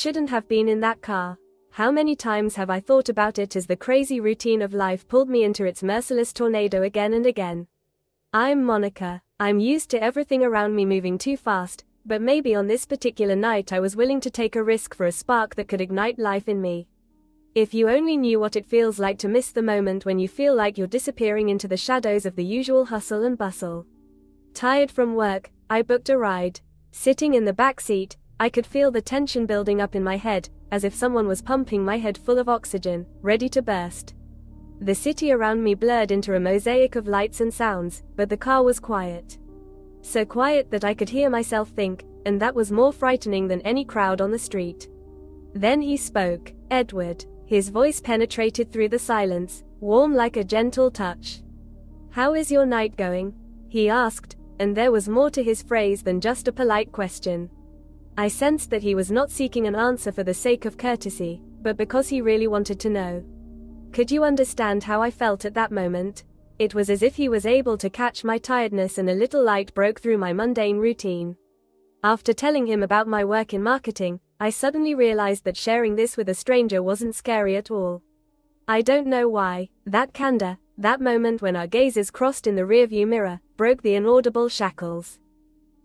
Shouldn't have been in that car. How many times have I thought about it as the crazy routine of life pulled me into its merciless tornado again and again. I'm Monica. I'm used to everything around me moving too fast, but maybe on this particular night I was willing to take a risk for a spark that could ignite life in me. If you only knew what it feels like to miss the moment when you feel like you're disappearing into the shadows of the usual hustle and bustle. Tired from work, I booked a ride. Sitting in the back seat, I could feel the tension building up in my head, as if someone was pumping my head full of oxygen, ready to burst. The city around me blurred into a mosaic of lights and sounds, but the car was quiet. So quiet that I could hear myself think, and that was more frightening than any crowd on the street. Then he spoke. Edward. His voice penetrated through the silence, warm like a gentle touch. "How is your night going?" he asked, and there was more to his phrase than just a polite question. I sensed that he was not seeking an answer for the sake of courtesy, but because he really wanted to know. Could you understand how I felt at that moment? It was as if he was able to catch my tiredness and a little light broke through my mundane routine. After telling him about my work in marketing, I suddenly realized that sharing this with a stranger wasn't scary at all. I don't know why, that candor, that moment when our gazes crossed in the rearview mirror, broke the inaudible shackles.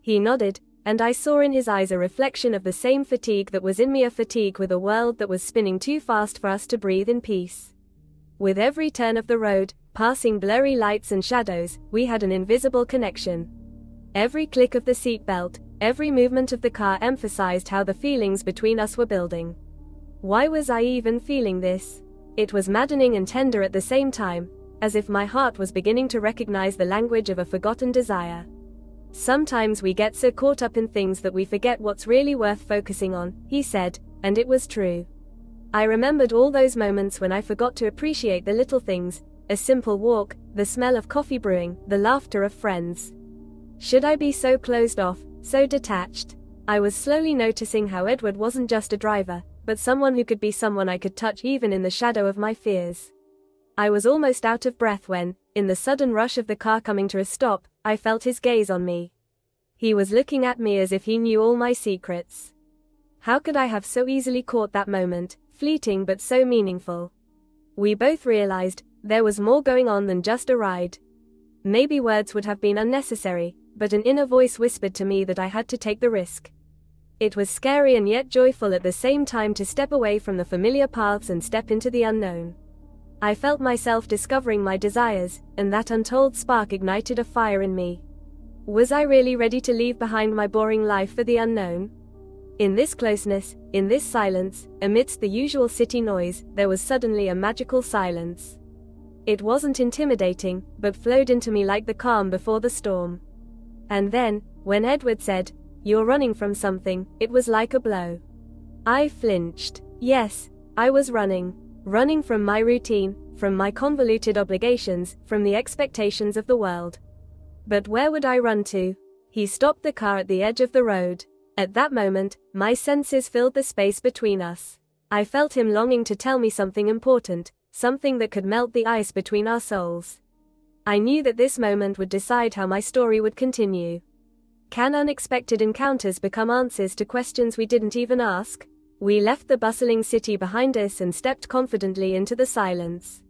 He nodded, and I saw in his eyes a reflection of the same fatigue that was in me, a fatigue with a world that was spinning too fast for us to breathe in peace. With every turn of the road, passing blurry lights and shadows, we had an invisible connection. Every click of the seatbelt, every movement of the car emphasized how the feelings between us were building. Why was I even feeling this? It was maddening and tender at the same time, as if my heart was beginning to recognize the language of a forgotten desire. Sometimes we get so caught up in things that we forget what's really worth focusing on, he said, and it was true. I remembered all those moments when I forgot to appreciate the little things, a simple walk, the smell of coffee brewing, the laughter of friends. Should I be so closed off, so detached? I was slowly noticing how Edward wasn't just a driver, but someone who could be someone I could touch even in the shadow of my fears. I was almost out of breath when, in the sudden rush of the car coming to a stop, I felt his gaze on me. He was looking at me as if he knew all my secrets. How could I have so easily caught that moment, fleeting but so meaningful? We both realized there was more going on than just a ride. Maybe words would have been unnecessary, but an inner voice whispered to me that I had to take the risk. It was scary and yet joyful at the same time to step away from the familiar paths and step into the unknown. I felt myself discovering my desires, and that untold spark ignited a fire in me. Was I really ready to leave behind my boring life for the unknown? In this closeness, in this silence, amidst the usual city noise, there was suddenly a magical silence. It wasn't intimidating, but flowed into me like the calm before the storm. And then, when Edward said, "You're running from something," it was like a blow. I flinched. Yes, I was running. Running from my routine, from my convoluted obligations, from the expectations of the world. But where would I run to? He stopped the car at the edge of the road. At that moment, my senses filled the space between us. I felt him longing to tell me something important, something that could melt the ice between our souls. I knew that this moment would decide how my story would continue. Can unexpected encounters become answers to questions we didn't even ask? We left the bustling city behind us and stepped confidently into the silence.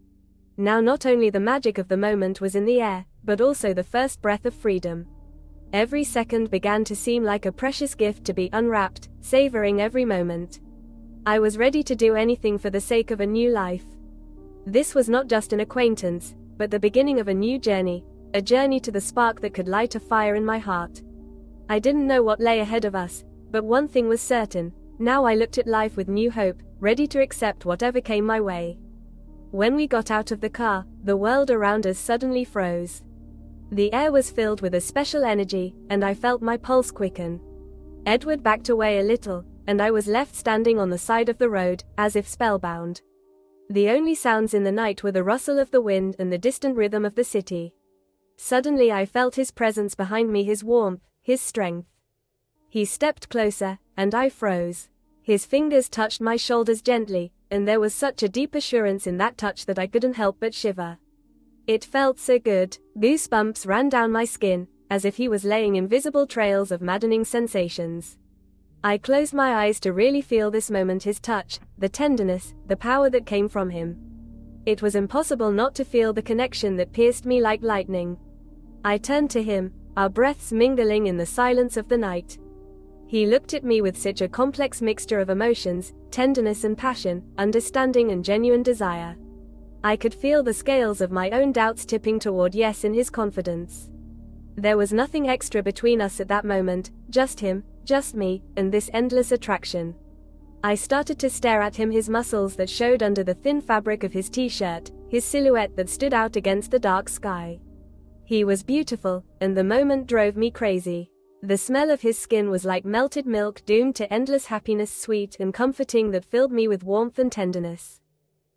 Now not only the magic of the moment was in the air, but also the first breath of freedom. Every second began to seem like a precious gift to be unwrapped, savoring every moment. I was ready to do anything for the sake of a new life. This was not just an acquaintance, but the beginning of a new journey, a journey to the spark that could light a fire in my heart. I didn't know what lay ahead of us, but one thing was certain. Now I looked at life with new hope, ready to accept whatever came my way. When we got out of the car, the world around us suddenly froze. The air was filled with a special energy, and I felt my pulse quicken. Edward backed away a little, and I was left standing on the side of the road, as if spellbound. The only sounds in the night were the rustle of the wind and the distant rhythm of the city. Suddenly I felt his presence behind me, his warmth, his strength. He stepped closer, and I froze. His fingers touched my shoulders gently, and there was such a deep assurance in that touch that I couldn't help but shiver. It felt so good. Goosebumps ran down my skin, as if he was laying invisible trails of maddening sensations. I closed my eyes to really feel this moment, his touch, the tenderness, the power that came from him. It was impossible not to feel the connection that pierced me like lightning. I turned to him, our breaths mingling in the silence of the night. He looked at me with such a complex mixture of emotions, tenderness and passion, understanding and genuine desire. I could feel the scales of my own doubts tipping toward yes in his confidence. There was nothing extra between us at that moment, just him, just me, and this endless attraction. I started to stare at him, his muscles that showed under the thin fabric of his t-shirt, his silhouette that stood out against the dark sky. He was beautiful, and the moment drove me crazy. The smell of his skin was like melted milk doomed to endless happiness, sweet and comforting, that filled me with warmth and tenderness.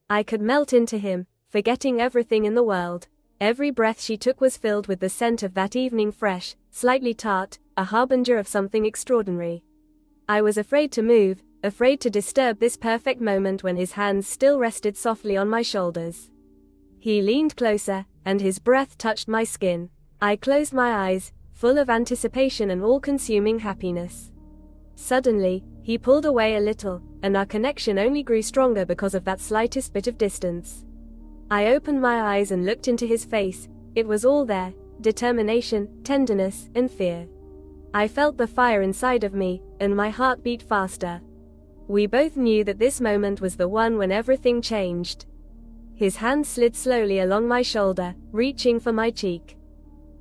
I could melt into him, forgetting everything in the world. Every breath she took was filled with the scent of that evening, fresh, slightly tart, a harbinger of something extraordinary. I was afraid to move, afraid to disturb this perfect moment, when his hands still rested softly on my shoulders. He leaned closer, and his breath touched my skin. I closed my eyes, full of anticipation and all-consuming happiness. Suddenly, he pulled away a little, and our connection only grew stronger because of that slightest bit of distance. I opened my eyes and looked into his face. It was all there: determination, tenderness, and fear. I felt the fire inside of me, and my heart beat faster. We both knew that this moment was the one when everything changed. His hand slid slowly along my shoulder, reaching for my cheek.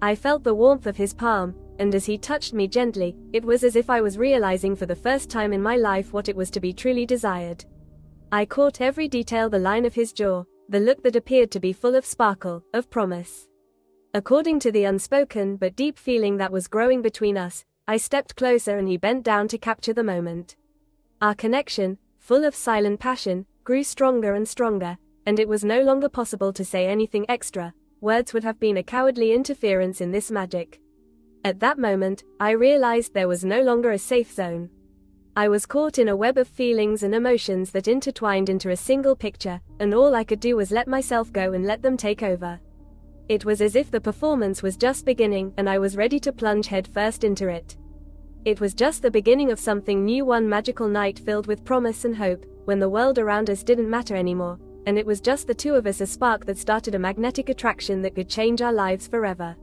I felt the warmth of his palm, and as he touched me gently, it was as if I was realizing for the first time in my life what it was to be truly desired. I caught every detail: the line of his jaw, the look that appeared to be full of sparkle, of promise. According to the unspoken but deep feeling that was growing between us, I stepped closer and he bent down to capture the moment. Our connection, full of silent passion, grew stronger and stronger, and it was no longer possible to say anything extra. Words would have been a cowardly interference in this magic. At that moment, I realized there was no longer a safe zone. I was caught in a web of feelings and emotions that intertwined into a single picture, and all I could do was let myself go and let them take over. It was as if the performance was just beginning, and I was ready to plunge headfirst into it. It was just the beginning of something new, one magical night filled with promise and hope, when the world around us didn't matter anymore, and it was just the two of us, a spark that started a magnetic attraction that could change our lives forever.